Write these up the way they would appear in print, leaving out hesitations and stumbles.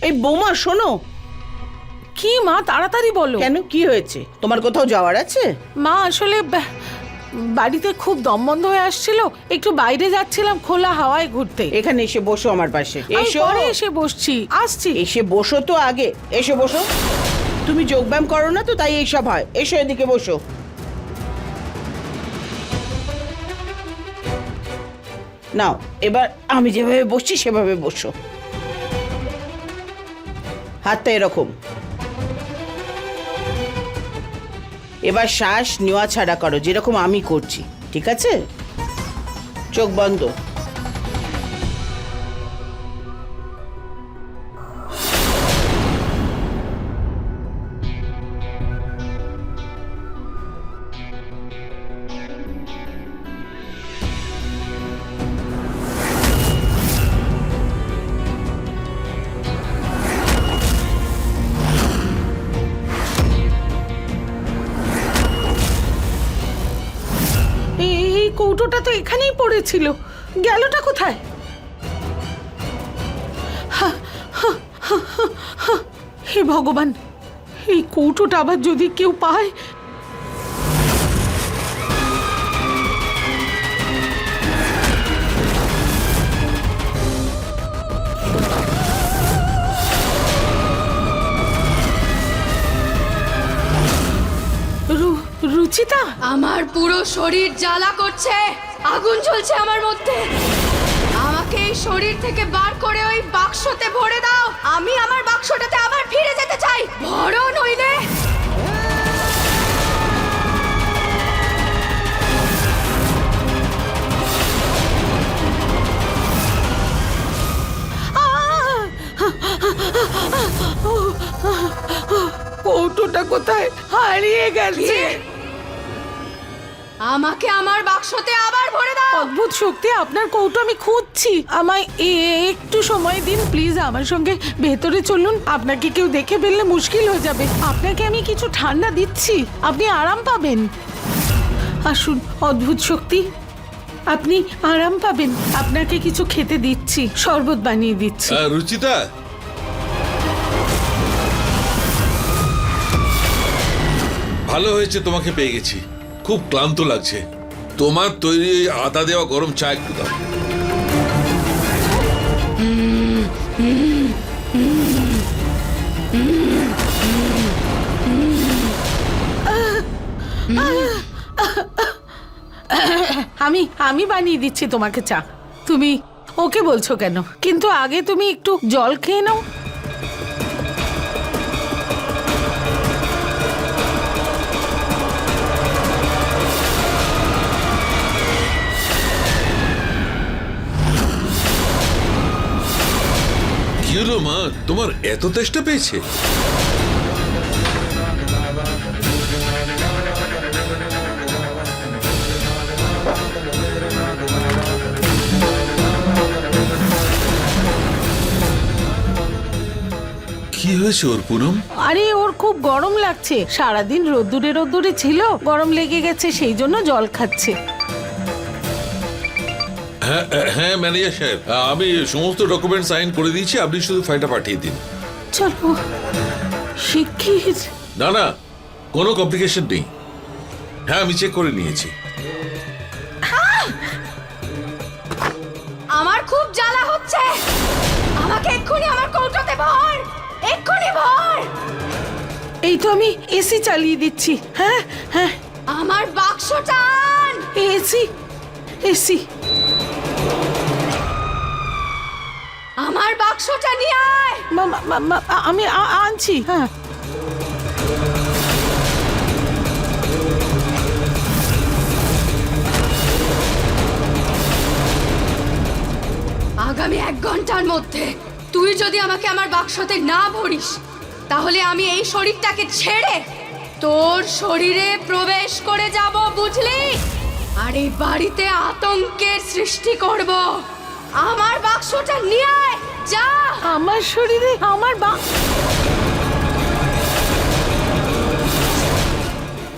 এই বৌমা শোনো। কি মা, তাড়াতাড়ি বলো। কেন, কি হয়েছে? তোমার কোথাও যাওয়ার আছে? মা আসলে বাড়িতে খুব দম বন্ধ হয়ে আসছিল, একটু বাইরে যাচ্ছিলাম খোলা হাওয়ায় ঘুরতে। এখানে এসে বসো আমার পাশে। এসো। পরে এসে বসছি, আসছি। এসে বসো তো আগে, এসে বসো। তুমি যোগব্যায়াম করো না তো, তাই এইসব হয়। এসো এদিকে বসো। নাও, এবার আমি যেভাবে বসছি সেভাবে বসো। হাতটা এরকম। এবার শ্বাস নেওয়া ছাড়া করো, যেরকম আমি করছি, ঠিক আছে? চোখ বন্ধ। এই কৌটোটা তো এখানেই পড়েছিল, গেলটা কোথায়? হে ভগবান, এই কৌটোটা আবার যদি কেউ পায়। রুচিতা, আমার পুরো শরীর জ্বালা করছে, আগুন জ্বলছে আমার মধ্যে। আমাকে এই শরীর থেকে বার করে ওই বাক্সতে ভরে দাও। আমি আমার বাক্সটাতে আবার ফিরে যেতে চাই। ভরো নইলে। কৌটোটা কোথায় হারিয়ে গেছে? আমাকে আমার বাক্সতে আবার ভরে দাও। অদ্ভুত শক্তি, আপনার কৌটো আমি খুঁজছি। আমায় একটু সময় দিন প্লিজ। আমার সঙ্গে ভেতরে চলুন, আপনাকে কেউ দেখে ফেললে মুশকিল হয়ে যাবে। আপনাকে আমি কিছু ঠান্ডা দিচ্ছি, আপনি আরাম পাবেন। আসুন অদ্ভুত শক্তি, আপনি আরাম পাবেন। আপনাকে কিছু খেতে দিচ্ছি, শরবত বানিয়ে দিচ্ছি। রুচিতা, ভালো হয়েছে তোমাকে পেয়ে গেছি। খুব ক্লান্ত লাগছে। তোমার তৈরি আদা দেওয়া গরম চা একটু দাও। আমি বানিয়ে দিচ্ছি তোমাকে চা। তুমি ওকে বলছো কেন? কিন্তু আগে তুমি একটু জল খেয়ে নাও। কি হলো মা, তোমার এত তেষ্টা পেয়েছে? কি হয়েছে ওর পুনম? আরে ওর খুব গরম লাগছে, সারাদিন রোদ্দুরে ছিল, গরম লেগে গেছে, সেই জন্য জল খাচ্ছে। হ্যাঁ হ্যাঁ ম্যানেজার সাহেব, আমি সমস্ত ডকুমেন্ট সাইন করে দিয়েছি, আপনি শুধু ফাইলটা পাঠিয়ে দিন। চলো শিগগির। না না, কোনো কমপ্লিকেশন নেই। হ্যাঁ, আমি চেক করে নিয়েছি। আমার খুব জ্বালা হচ্ছে। আমাকে এক্ষুনি আমার কৌটোতে ভর, এক্ষুনি ভর। এই তো আমি এসি চালিয়ে দিচ্ছি। হ্যাঁ হ্যাঁ, আমার বাক্সটা আন। AC AC. আমার বাক্সটা নিয়ে আয়। আমি আনছি। হ্যাঁ, আগামী 1 ঘন্টার মধ্যে তুই যদি আমাকে আমার বাক্সতে না ভরিস, তাহলে আমি এই শরীরটাকে ছেড়ে তোর শরীরে প্রবেশ করে যাব, বুঝলি? আর এই বাড়িতে আতঙ্কের সৃষ্টি করব। আমার বাক্সটা নিয়ে আয়, যা। আমার শরীরে আমার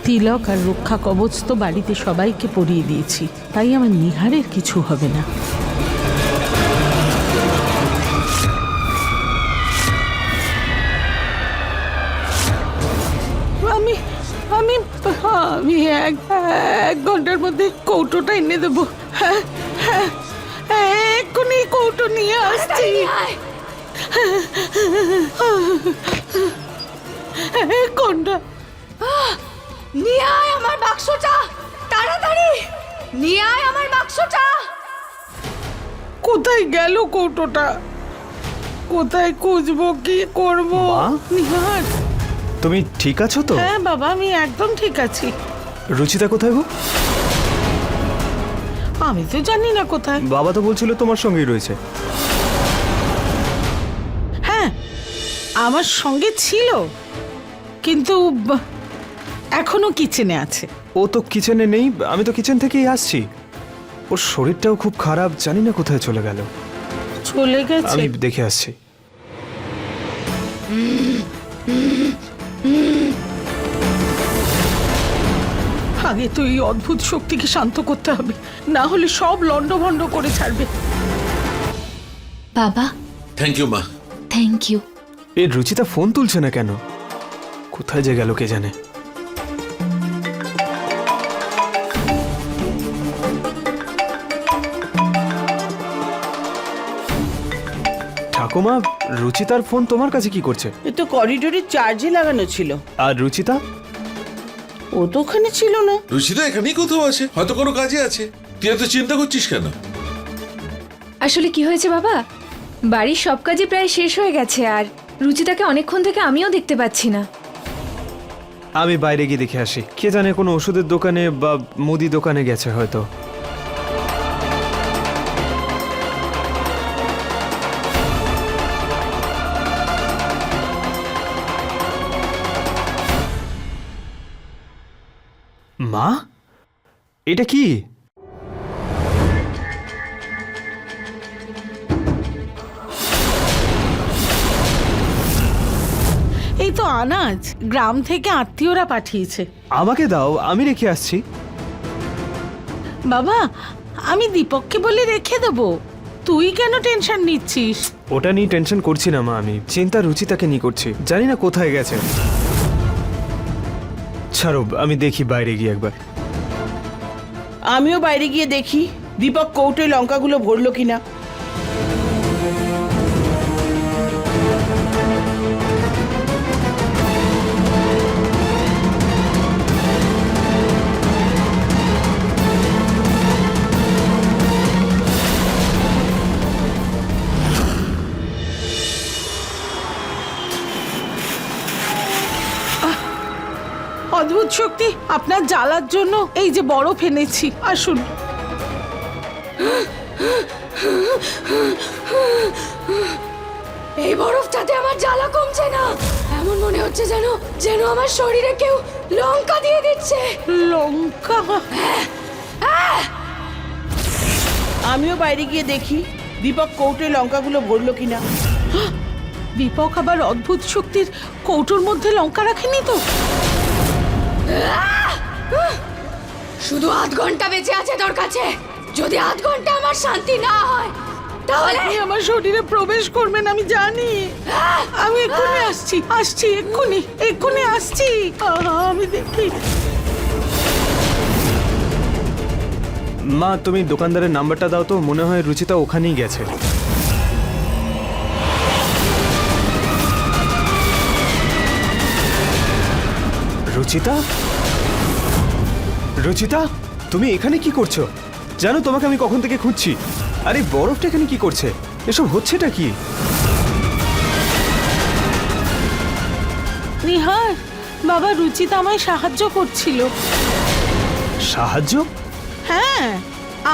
তিলক আর রক্ষা কবচ তো বাড়িতে সবাইকে পরিয়ে দিয়েছি, তাই আমার নিহারের কিছু হবে না। আমি আমি আমি এক ঘন্টার মধ্যে কৌটোটা এনে দেবো। হ্যাঁ হ্যাঁ, এক্ষুনি কৌটো নিয়ে আসছি। কোনটা? নিয়ে আয় আমার বাক্সটা, তাড়াতাড়ি নিয়ে আয় আমার বাক্সটা। কোথায় গেল কৌটোটা? কোথায় খুঁজবো, কি করবো? মা? নিহার, তুমি ঠিক আছো তো? হ্যাঁ বাবা, আমি একদম ঠিক আছি। রুচিতা কোথায় গো? আমি তো জানি না কোথায়। বাবা তো বলছিল তোমার সঙ্গেই রয়েছে। হ্যাঁ, আমার সঙ্গে ছিল, কিন্তু এখনো কিচেনে আছে। ও তো কিচেনে নেই, আমি তো কিচেন থেকেই আসছি। ওর শরীরটাও খুব খারাপ, জানি না কোথায় চলে গেল। চলে গেছে? আমি দেখে আসছি। আগে তো এই অদ্ভুত শক্তিকে শান্ত করতে হবে, না হলে সব লন্ডভন্ড করে ছাড়বে। বাবা, থ্যাংক ইউ মা। Thank you. এই রুচিতা ফোন তুলছে না কেন? কোথায় যে গেল কে জানে। ঠাকুমা, রুচিতার ফোন তোমার কাছে কি করছে? এ তো করিডোরে চার্জে লাগানো ছিল। আর রুচিতা? ও তো ওখানে ছিল না। রুচিতা এখানেই কোথাও আছে, হয়তো কোনো কাজে আছে। তুই এত চিন্তা করছিস কেন? আসলে কি হয়েছে বাবা, বাড়ির সব কাজই প্রায় শেষ হয়ে গেছে, আর রুচিতাকে অনেকক্ষণ থেকে আমিও দেখতে পাচ্ছি না। আমি বাইরে গিয়ে দেখে আসি। কে জানে কোনো ওষুধের দোকানে বা মুদি দোকানে গেছে হয়তো। মা, এটা কি? এই তো আনাজ, গ্রাম থেকে আত্মীয়রা পাঠিয়েছে। আমাকে দাও, আমি রেখে আসছি। বাবা, আমি দীপককে বলে রেখে দেবো, তুই কেন টেনশন নিচ্ছিস? ওটা নিয়ে টেনশন করছি না মা, আমি চিন্তা রুচিতাকে নিয়ে করছি। জানি না কোথায় গেছে। ছাড়ো, আমি দেখি বাইরে গিয়ে একবার। আমিও বাইরে গিয়ে দেখি দীপক কৌটোয় লঙ্কাগুলো ভরলো কিনা। অদ্ভুত শক্তি, আপনার জ্বালার জন্য এই যে বরফ এনেছি, আসুন। এই বরফটাতে আমার জ্বালা কমছে না, এমন মনে হচ্ছে যেন যেন আমার শরীরে কেউ লঙ্কা দিয়ে দিচ্ছে। লঙ্কা? আমিও বাইরে গিয়ে দেখি দীপক কৌটোয় লঙ্কাগুলো ভরলো কিনা। দীপক আবার অদ্ভুত শক্তির কৌটোর মধ্যে লঙ্কা রাখেনি তো? শুধু আধ ঘন্টা বেঁচে আছে তোর কাছে, যদি আধ ঘন্টা আমার শান্তি না হয় তাহলে আপনি আমার শরীরে প্রবেশ করবেন, আমি জানি। আমি এক্ষুনি আসছি, আসছি, এক্ষুনি এক্ষুনি আসছি। আমি দেখি। মা, তুমি দোকানদারের নাম্বারটা দাও তো, মনে হয় রুচিতা ওখানেই গেছে। রুচিতা? রুচিতা, তুমি এখানে কি করছো? জানো তোমাকে আমি কখন থেকে খুঁজছি। আরে বরফটা এখানে কি করছে? এসব হচ্ছেটা কি? নিহার, বাবা রুচিতা আমায় সাহায্য করছিল। সাহায্য? হ্যাঁ,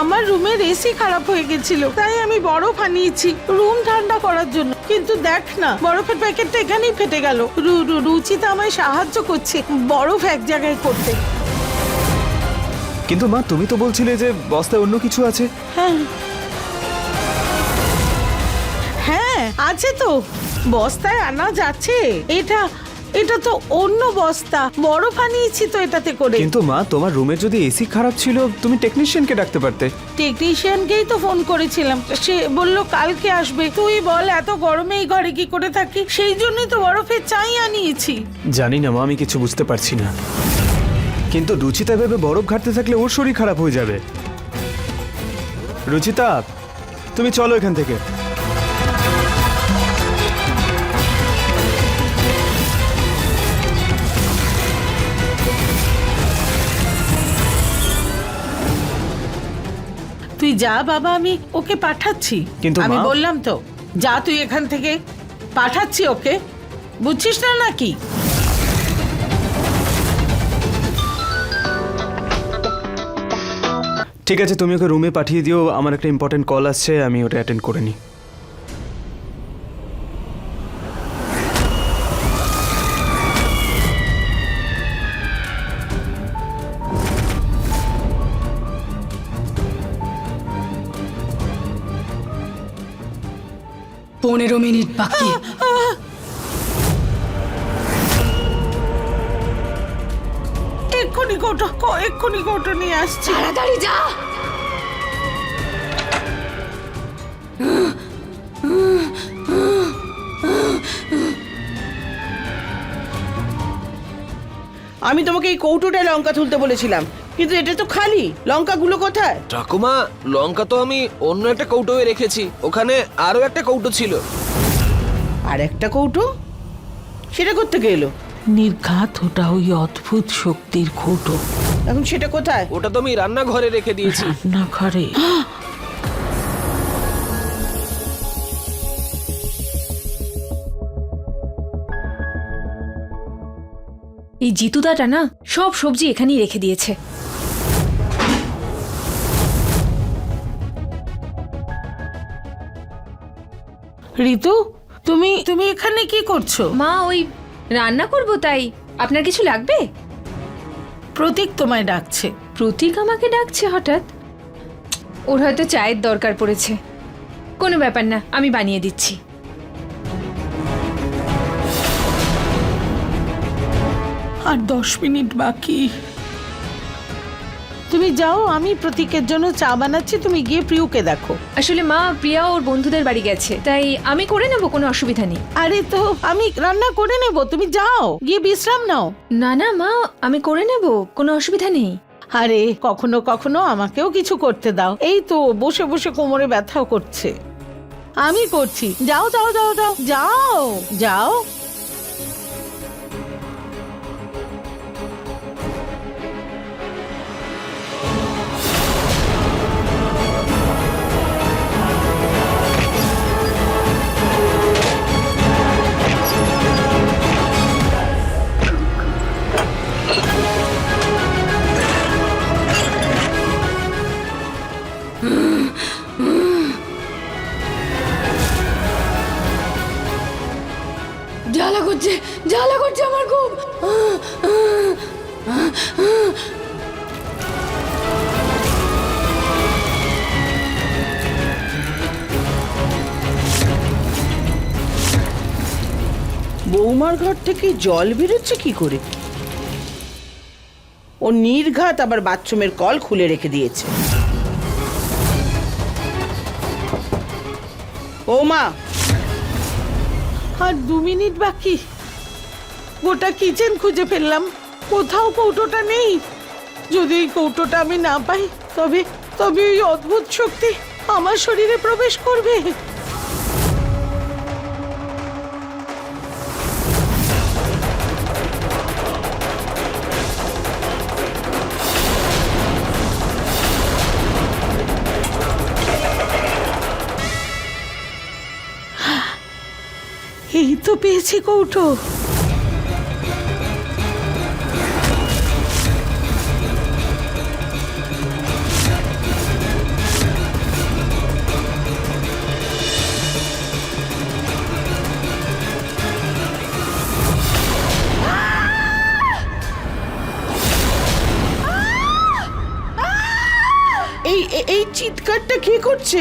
আমার রুমের এসি খারাপ হয়ে গেছিল, তাই আমি বরফ আনিয়েছি রুম ঠান্ডা করার জন্য। কিন্তু দেখ না, বরফের প্যাকেটটা এখানেই ফেটে গেল। রুচিতা আমায় সাহায্য করছে বরফ এক জায়গায় করতে। কিন্তু মা, তুমি তো বলছিলে যে বস্তায় অন্য কিছু আছে। হ্যাঁ হ্যাঁ, আছে তো, বস্তায় আনাজ আছে। এটা তো অন্য বস্তা, বরফ আনিয়েছি তো এটাতে করে। কিন্তু মা, তোমার রুমের যদি এসি খারাপ ছিল তুমি টেকনিশিয়ানকে ডাকতে পারতে। টেকনিশিয়ানকেই তো ফোন করেছিলাম, সে বলল কালকে আসবে। তুই বল এত গরমে এই ঘরে কি করে থাকি, সেই জন্যই তো বরফের চাই আনিয়েছি। জানি না মা, আমি কিছু বুঝতে পারছি না, কিন্তু রুচিতা ভেবে বরফ ঘাটতে থাকলে ওর শরীর খারাপ হয়ে যাবে। রুচিতা, তুমি চলো এখান থেকে। তুই যা বাবা, আমি ওকে পাঠাচ্ছি। কিন্তু আমি মা- বললাম তো, যা তুই এখান থেকে, পাঠাচ্ছি ওকে, বুঝছিস না নাকি? ঠিক আছে, তুমি ওকে রুমে পাঠিয়ে দিও, আমার একটা ইম্পর্টেন্ট কল আসছে, আমি ওটা অ্যাটেন্ড করে নিই। পনেরো মিনিট বাকি। এক্ষুনি কৌটো নিয়ে আসছি। তাড়াতাড়ি যা। আমি তোমাকে এই কৌটোটায় লঙ্কা তুলতে বলেছিলাম, কিন্তু এটা তো খালি। লঙ্কাগুলো কোথায়? ঠাকুমা, লঙ্কা তো আমি অন্য একটা কৌটোয় রেখেছি, ওখানে আরো একটা কৌটো ছিল। আর একটা কৌটো, সেটা করতে গেলো? নির্ঘাত ওটা ওই অদ্ভুত শক্তির কৌটো। এখন সেটা কোথায়? ওটা তো আমি রান্নাঘরে রেখে দিয়েছি। না ঘরে। এই জিতুদাটা না সব সবজি এখানেই রেখে দিয়েছে। ঋতু, তুমি তুমি এখানে কি করছো? মা, ওই রান্না করব, তাই আপনার কিছু লাগবে? প্রতীক তোমায় ডাকছে। প্রতীক আমাকে ডাকছে হঠাৎ? ওর হয়তো চায়ের দরকার পড়েছে। কোনো ব্যাপার না, আমি বানিয়ে দিচ্ছি। আর 10 মিনিট বাকি। তুমি যাও, আমি প্রতীকের জন্য চা বানাচ্ছি, তুমি গিয়ে প্রিয়কে দেখো। আসলে মা, প্রিয়া ওর বন্ধুদের বাড়ি গেছে, তাই আমি করে নেব, কোনো অসুবিধা নেই। আরে তো আমি রান্না করে নেব, তুমি যাও গিয়ে বিশ্রাম নাও। না না মা, আমি করে নেব, কোনো অসুবিধা নেই। আরে কখনো কখনো আমাকেও কিছু করতে দাও। এই তো বসে বসে কোমরে ব্যথাও করছে। আমি করছি, যাও যাও যাও যাও যাও যাও। জ্বালা করছে আমার খুব। বৌমার ঘর থেকে জল বেরোচ্ছে কি করে? ও নির্ঘাত আবার বাথরুমের কল খুলে রেখে দিয়েছে। বৌমা, আর 2 মিনিট বাকি। গোটা কিচেন খুঁজে ফেললাম, কোথাও কৌটোটা নেই। যদি এই কৌটোটা আমি না পাই, তবে তবে ওই অদ্ভুত শক্তি আমার শরীরে প্রবেশ করবে। এই তো পেয়েছি কৌটো। এই চিৎকারটা কে করছে?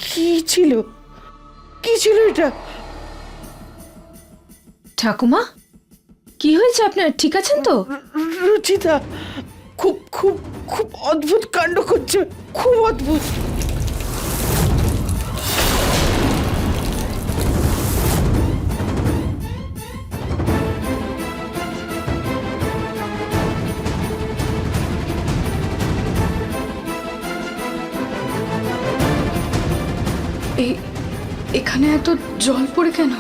কি ছিল এটা? ঠাকুমা কি হয়েছে আপনার, ঠিক আছেন তো? রুচিতা খুব খুব খুব অদ্ভুত কাণ্ড করছে, খুব অদ্ভুত। এখানে এত জল পড়ে কেন?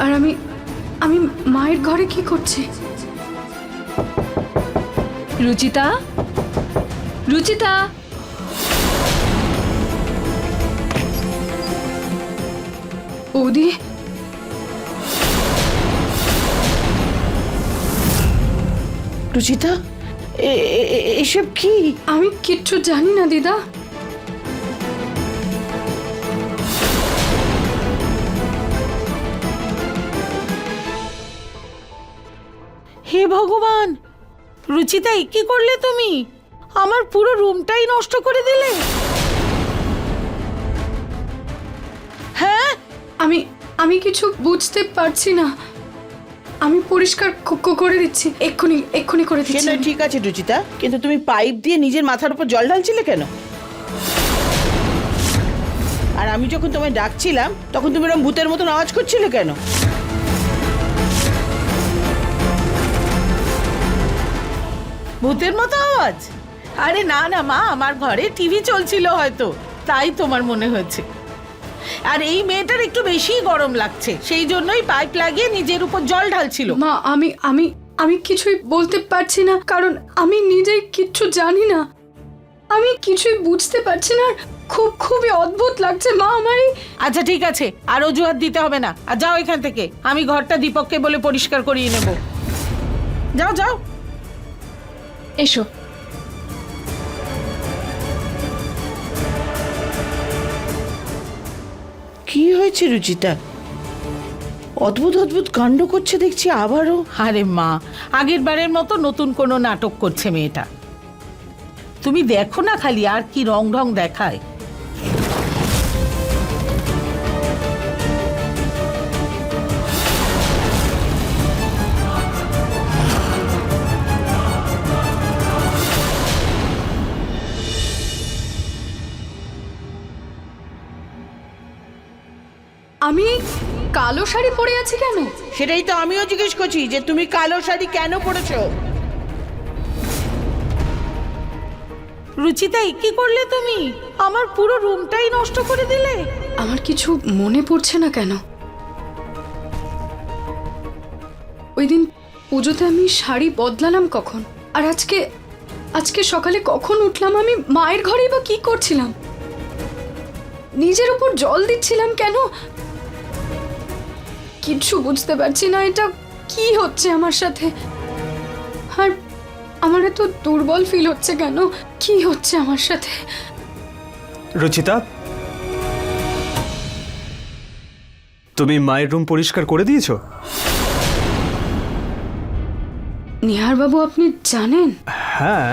আর আমি আমি মায়ের ঘরে কি করছি? রুচিতা, রুচিতা, বৌদি, রুচিতা এসব কি? আমি কিচ্ছু জানি না দিদা। হে ভগবান, রুচিতা কি করলে তুমি? আমার পুরো রুমটাই নষ্ট করে দিলে। হ্যাঁ, আমি আমি কিছু বুঝতে পারছি না। আমি পরিষ্কার করে দিচ্ছি, এক্ষুনি করে সে দিচ্ছি। নয়, ঠিক আছে রুচিতা, কিন্তু তুমি পাইপ দিয়ে নিজের মাথার উপর জল ঢালছিলে কেন? আর আমি যখন তোমায় ডাকছিলাম তখন তুমি এরকম ভূতের মতন আওয়াজ করছিলে কেন? ভূতের মতো আওয়াজ? আরে না না মা, আমার ঘরে টিভি চলছিল হয়তো, তাই তোমার মনে হয়েছে। আর এই মেয়েটার একটু বেশি গরম লাগছে, সেই জন্যই পাইপ লাগিয়ে নিজের উপর জল ঢালছিল। মা, আমি আমি আমি কিছুই বলতে পারছি না, কারণ আমি নিজেই কিচ্ছু জানি না। আমি কিছুই বুঝতে পারছি না, খুবই অদ্ভুত লাগছে মা আমার। আচ্ছা ঠিক আছে, আর অজুহাত দিতে হবে না, আর যাও এখান থেকে। আমি ঘরটা দীপককে বলে পরিষ্কার করিয়ে নেব। যাও যাও। এসো। কি হয়েছে রুচিতা? অদ্ভুত অদ্ভুত কাণ্ড করছে দেখছি আবারও। আরে মা, আগের বারের মতো নতুন কোনো নাটক করছে মেয়েটা। তুমি দেখো না খালি আর কি রং ঢং দেখায়। আমি কালো শাড়ি পরে আছি কেন? সেটাই তো আমিও জিজ্ঞেস করছি যে তুমি কালো শাড়ি কেন পরেছো? রুচিতা কি করলে তুমি? আমার পুরো রুমটাই নষ্ট করে দিলে। আমার কিছু মনে পড়ছে না কেন। ওই দিন পুজোতে আমি শাড়ি বদলালাম কখন? আর আজকে সকালে কখন উঠলাম? আমি মায়ের ঘরেই বা কি করছিলাম? নিজের উপর জল দিচ্ছিলাম কেন? কিচ্ছু বুঝতে পারছি না, এটা কি হচ্ছে আমার সাথে। আর আমার এত দুর্বল ফিল হচ্ছে কেন? কি হচ্ছে আমার সাথে? রুচিতা, তুমি মায়ের রুম পরিষ্কার করে দিয়েছো? নিহার বাবু, আপনি জানেন? হ্যাঁ,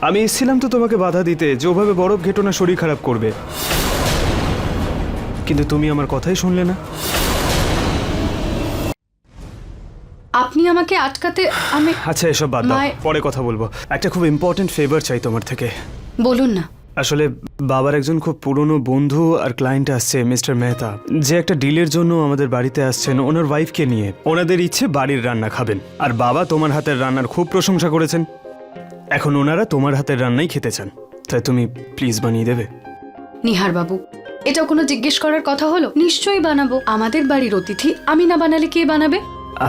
আমি এসেছিলাম তো তোমাকে বাধা দিতে যে ওভাবে বরফ ঘেটো না, শরীর খারাপ করবে। কিন্তু তুমি আমার কথাই শুনলে না। আপনি আমাকে আটকাতে আমি... আচ্ছা এসব বাদ দাও, পরে কথা বলবো। একটা খুব ইম্পর্টেন্ট ফেভার চাই তোমার থেকে। বলুন না। আসলে বাবার একজন খুব পুরনো বন্ধু আর ক্লায়েন্ট আসছে, মিস্টার মেহতা, যে একটা ডিলের জন্য আমাদের বাড়িতে আসছেন ওনার ওয়াইফকে নিয়ে। ওনাদের ইচ্ছে বাড়ির রান্না খাবেন, আর বাবা তোমার হাতের রান্নার খুব প্রশংসা করেছেন। এখন ওনারা তোমার হাতের রান্নাই খেতে চান, তাই তুমি প্লিজ বানিয়ে দেবে? নিহার বাবু, এটা কোনো জিজ্ঞেস করার কথা হলো? নিশ্চয়ই বানাবো। আমাদের বাড়ির অতিথি, আমি না বানালে কে বানাবে?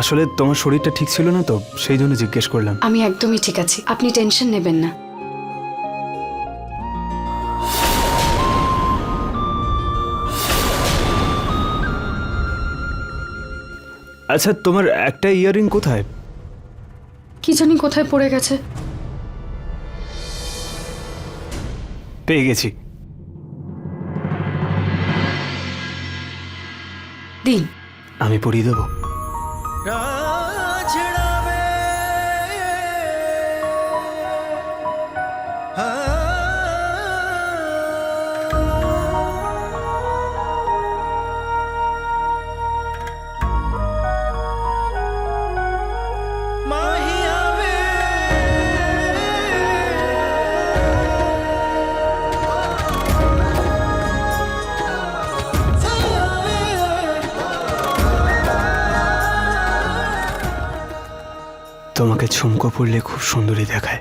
আসলে তোমার শরীরটা ঠিক ছিল না তো, সেই জন্য জিজ্ঞেস করলাম। আমি একদমই ঠিক আছি, আপনি টেনশন নেবেন না। আচ্ছা, তোমার একটা ইয়াররিং কোথায়? কি জানি কোথায় পড়ে গেছে। পেয়ে গেছি। দিন, আমি পরিয়ে দেবো। তোমাকে ঝুমকো পরলে খুব সুন্দরী দেখায়।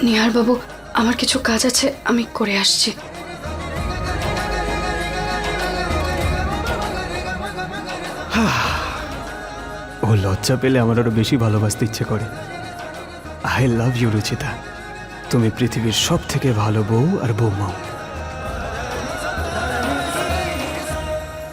নিহার বাবু, আমার কিছু কাজ আছে, আমি করে আসছি। ও লজ্জা পেলে আমার আরো বেশি ভালোবাসতে ইচ্ছে করে। আই লাভ ইউ রুচিতা, তুমি পৃথিবীর সব থেকে ভালো বউ আর বৌমা।